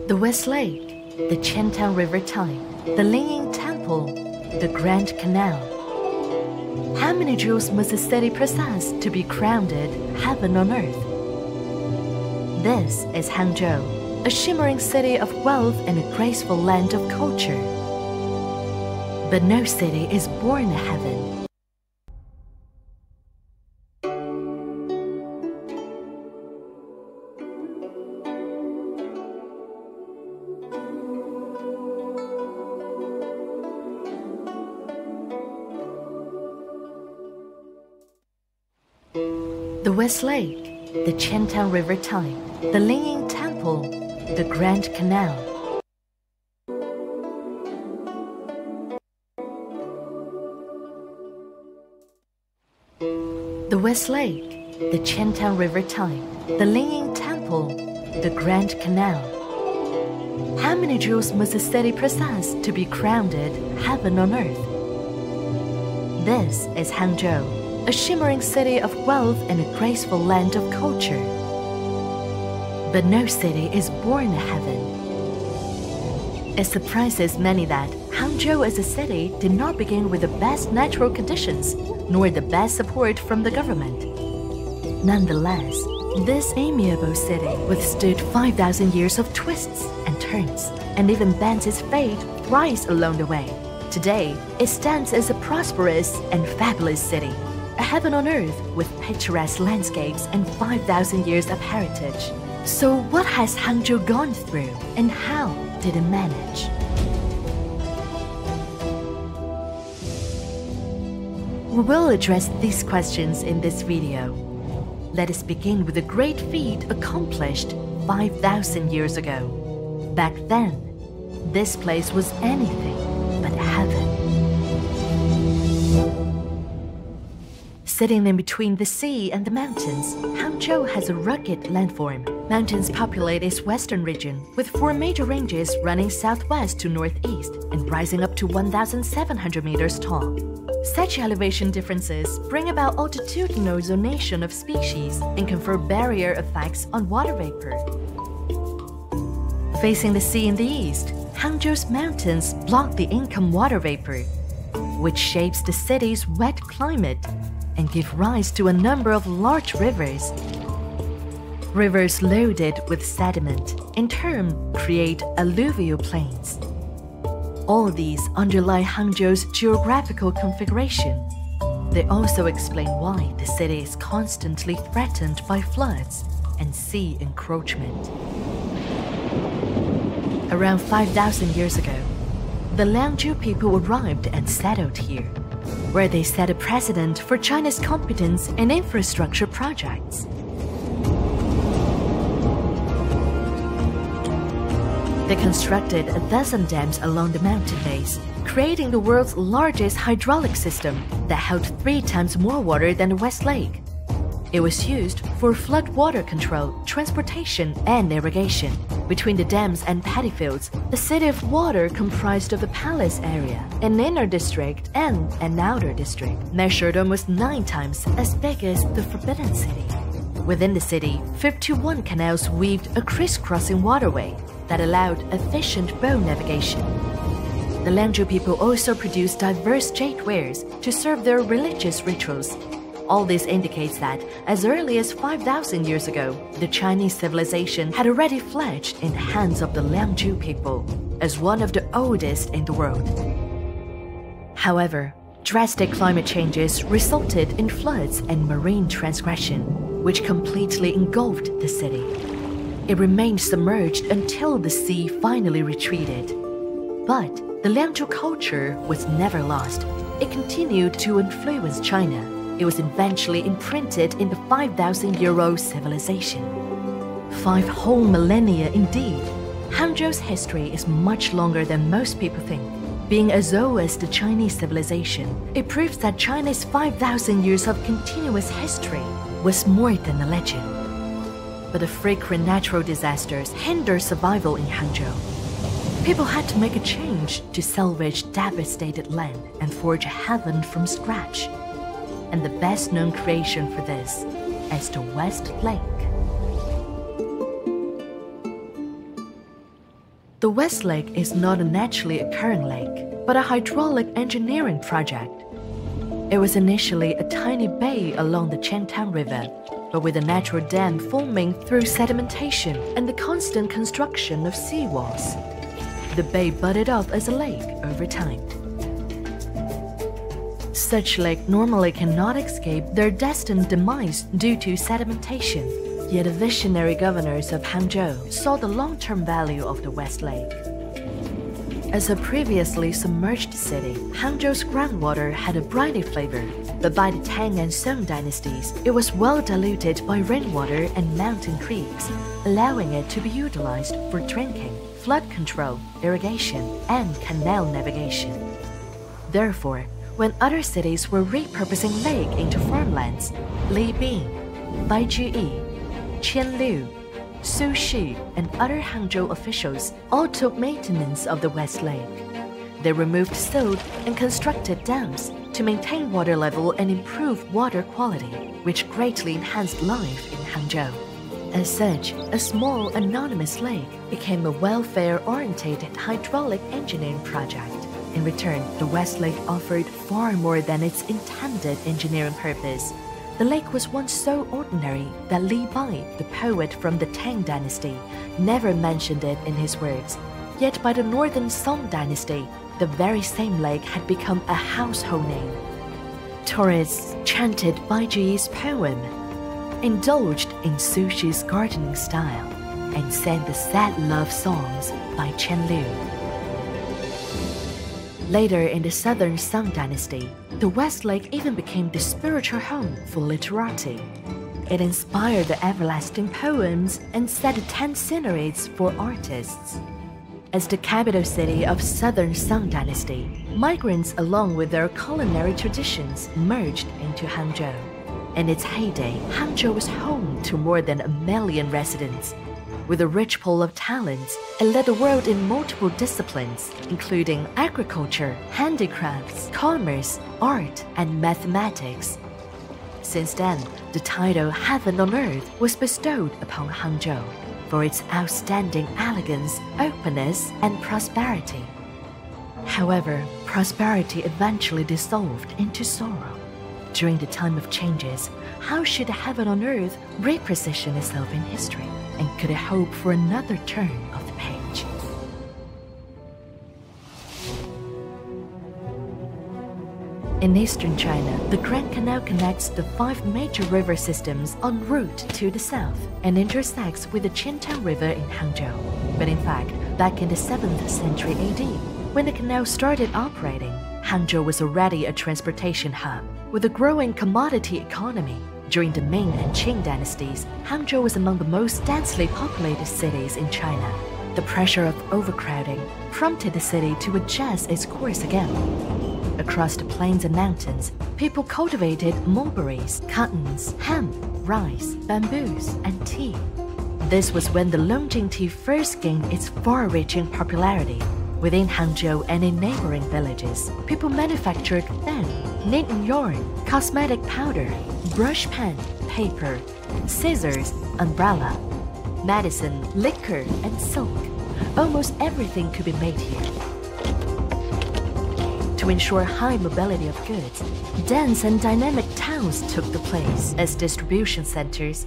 The West Lake, the Qiantan River Type, the Lingying Temple, the Grand Canal. How many jewels must a city possess to be crowned heaven on earth? This is Hangzhou, a shimmering city of wealth and a graceful land of culture. But no city is born a heaven. The West Lake, the Qiantan River Type, the Lingying Temple, the Grand Canal. The West Lake, the Qiantan River Type, the Lingying Temple, the Grand Canal. How many jewels must a city possess to be crowned heaven on earth? This is Hangzhou, a shimmering city of wealth and a graceful land of culture. But no city is born a heaven. It surprises many that Hangzhou as a city did not begin with the best natural conditions, nor the best support from the government. Nonetheless, this amiable city withstood 5,000 years of twists and turns, and even bent its fate thrice along the way. Today, it stands as a prosperous and fabulous city, a heaven on earth with picturesque landscapes and 5,000 years of heritage. So what has Hangzhou gone through, and how did it manage? We will address these questions in this video. Let us begin with a great feat accomplished 5,000 years ago. Back then, this place was anything but heaven. Sitting in between the sea and the mountains, Hangzhou has a rugged landform. Mountains populate its western region, with 4 major ranges running southwest to northeast and rising up to 1,700 meters tall. Such elevation differences bring about altitudinal zonation of species and confer barrier effects on water vapor. Facing the sea in the east, Hangzhou's mountains block the income water vapor, which shapes the city's wet climate and give rise to a number of large rivers. Rivers loaded with sediment, in turn, create alluvial plains. All these underlie Hangzhou's geographical configuration. They also explain why the city is constantly threatened by floods and sea encroachment. Around 5,000 years ago, the Liangzhu people arrived and settled here, where they set a precedent for China's competence in infrastructure projects. They constructed a dozen dams along the mountain base, creating the world's largest hydraulic system that held 3 times more water than the West Lake. It was used for flood water control, transportation, and irrigation. Between the dams and paddy fields, the city of water comprised of the palace area, an inner district, and an outer district, measured almost 9 times as big as the Forbidden City. Within the city, 51 canals weaved a crisscrossing waterway that allowed efficient boat navigation. The Liangzhu people also produced diverse jade wares to serve their religious rituals. All this indicates that, as early as 5,000 years ago, the Chinese civilization had already fledged in the hands of the Liangzhu people, as one of the oldest in the world. However, drastic climate changes resulted in floods and marine transgression, which completely engulfed the city. It remained submerged until the sea finally retreated. But the Liangzhu culture was never lost. It continued to influence China. It was eventually imprinted in the 5,000-year-old civilization. 5 whole millennia indeed. Hangzhou's history is much longer than most people think. Being as old as the Chinese civilization, it proves that China's 5,000 years of continuous history was more than a legend. But the frequent natural disasters hinder survival in Hangzhou. People had to make a change to salvage devastated land and forge a heaven from scratch. And the best-known creation for this is the West Lake. The West Lake is not a naturally occurring lake, but a hydraulic engineering project. It was initially a tiny bay along the Qiantang River, but with a natural dam forming through sedimentation and the constant construction of seawalls, the bay budded off as a lake over time. Such lakes normally cannot escape their destined demise due to sedimentation, yet the visionary governors of Hangzhou saw the long-term value of the West Lake. As a previously submerged city, Hangzhou's groundwater had a briny flavor, but by the Tang and Song dynasties, it was well diluted by rainwater and mountain creeks, allowing it to be utilized for drinking, flood control, irrigation, and canal navigation. Therefore, when other cities were repurposing lake into farmlands, Li Bin, Baijuyi, Qianliu, Su Shi, and other Hangzhou officials all took maintenance of the West Lake. They removed silt and constructed dams to maintain water level and improve water quality, which greatly enhanced life in Hangzhou. As such, a small anonymous lake became a welfare-oriented hydraulic engineering project. In return, the West Lake offered far more than its intended engineering purpose. The lake was once so ordinary that Li Bai, the poet from the Tang dynasty, never mentioned it in his works. Yet by the Northern Song dynasty, the very same lake had become a household name. Tourists chanted Baijuyi's poem, indulged in Su Shi's gardening style, and sang the sad love songs by Qianliu. Later in the Southern Song dynasty, the West Lake even became the spiritual home for literati. It inspired the everlasting poems and set the 10 sceneries for artists. As the capital city of Southern Song dynasty, migrants along with their culinary traditions merged into Hangzhou. In its heyday, Hangzhou was home to more than 1 million residents. With a rich pool of talents, it led the world in multiple disciplines, including agriculture, handicrafts, commerce, art, and mathematics. Since then, the title Heaven on Earth was bestowed upon Hangzhou for its outstanding elegance, openness, and prosperity. However, prosperity eventually dissolved into sorrow. During the time of changes, how should Heaven on Earth reposition itself in history? And could it hope for another turn of the page? In eastern China, the Grand Canal connects the 5 major river systems en route to the south and intersects with the Qiantang River in Hangzhou. But in fact, back in the 7th century AD, when the canal started operating, Hangzhou was already a transportation hub with a growing commodity economy. During the Ming and Qing dynasties, Hangzhou was among the most densely populated cities in China. The pressure of overcrowding prompted the city to adjust its course again. Across the plains and mountains, people cultivated mulberries, cottons, hemp, rice, bamboos, and tea. This was when the Longjing tea first gained its far-reaching popularity. Within Hangzhou and in neighboring villages, people manufactured fen, knitting yarn, cosmetic powder, brush pen, paper, scissors, umbrella, medicine, liquor, and silk. Almost everything could be made here. To ensure high mobility of goods, dense and dynamic towns took the place as distribution centers.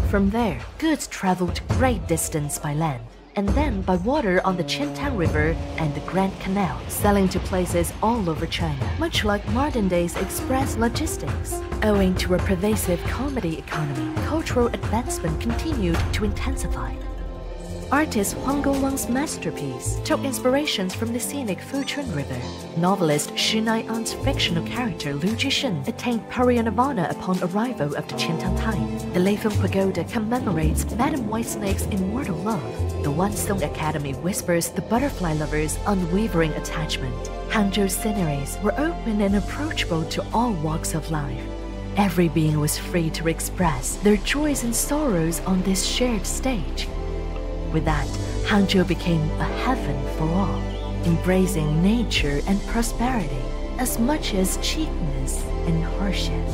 From there, goods traveled great distance by land, and then by water on the Qiantang River and the Grand Canal, selling to places all over China, much like modern-day's express logistics. Owing to a pervasive commodity economy, cultural advancement continued to intensify. Artist Huang Gongwang's masterpiece took inspirations from the scenic Fuchun River. Novelist Xu Nai'an's fictional character Lu Jishen attained parinirvana upon arrival of the Qiantang Tide. The Leifeng Pagoda commemorates Madame Whitesnake's immortal love. The Wan Song Academy whispers the butterfly lover's unwavering attachment. Hangzhou's sceneries were open and approachable to all walks of life. Every being was free to express their joys and sorrows on this shared stage. With that, Hangzhou became a heaven for all, embracing nature and prosperity as much as cheapness and hardship.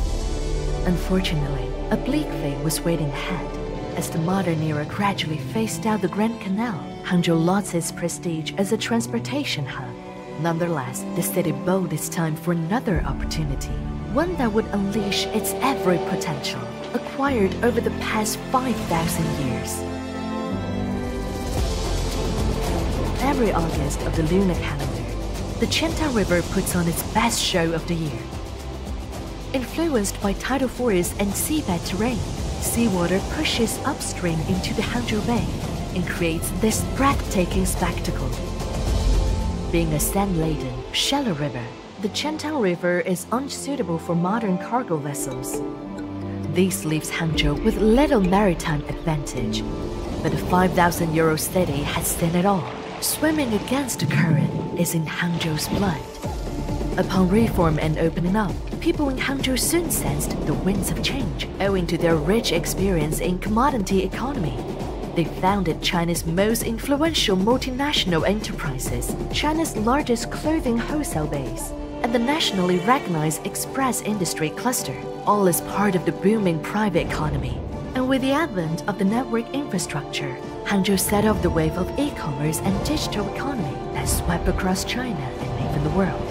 Unfortunately, a bleak fate was waiting ahead. As the modern era gradually phased out the Grand Canal, Hangzhou lost its prestige as a transportation hub. Nonetheless, the city bowed its time for another opportunity, one that would unleash its every potential, acquired over the past 5,000 years. Every August of the lunar calendar, the Qiantao River puts on its best show of the year. Influenced by tidal force and seabed terrain, seawater pushes upstream into the Hangzhou Bay and creates this breathtaking spectacle. Being a sand-laden, shallow river, the Qiantao River is unsuitable for modern cargo vessels. This leaves Hangzhou with little maritime advantage. But the 5,000 euro city has seen it all. Swimming against the current is in Hangzhou's blood. Upon reform and opening up, people in Hangzhou soon sensed the winds of change, owing to their rich experience in commodity economy. They founded China's most influential multinational enterprises, China's largest clothing wholesale base, and the nationally recognized express industry cluster, all as part of the booming private economy. And with the advent of the network infrastructure, Hangzhou set off the wave of e-commerce and digital economy that swept across China and even the world.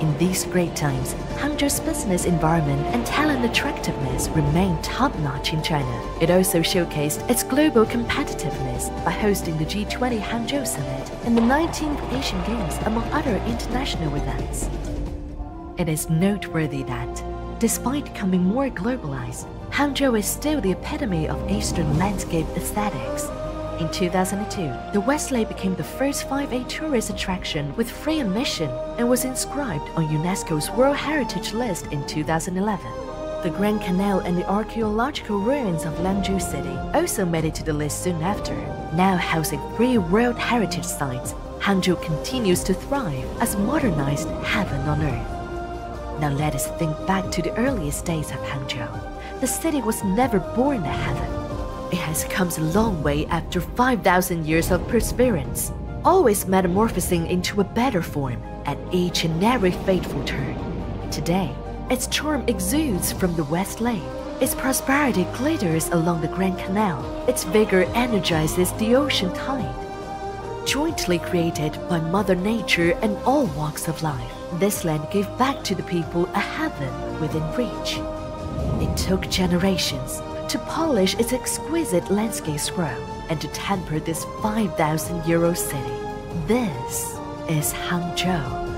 In these great times, Hangzhou's business environment and talent attractiveness remained top-notch in China. It also showcased its global competitiveness by hosting the G20 Hangzhou Summit and the 19th Asian Games, among other international events. It is noteworthy that, despite becoming more globalized, Hangzhou is still the epitome of Eastern landscape aesthetics. In 2002, the West Lake became the first 5A tourist attraction with free admission and was inscribed on UNESCO's World Heritage List in 2011. The Grand Canal and the archaeological ruins of Langzhou City also made it to the list soon after. Now housing 3 World Heritage Sites, Hangzhou continues to thrive as a modernized heaven on earth. Now let us think back to the earliest days of Hangzhou. The city was never born a heaven. It has come a long way after 5,000 years of perseverance, always metamorphosing into a better form at each and every fateful turn. Today, its charm exudes from the West Lake. Its prosperity glitters along the Grand Canal. Its vigor energizes the ocean tide. Jointly created by Mother Nature and all walks of life, this land gave back to the people a heaven within reach. It took generations to polish its exquisite landscape scroll and to temper this 5,000 euro city. This is Hangzhou.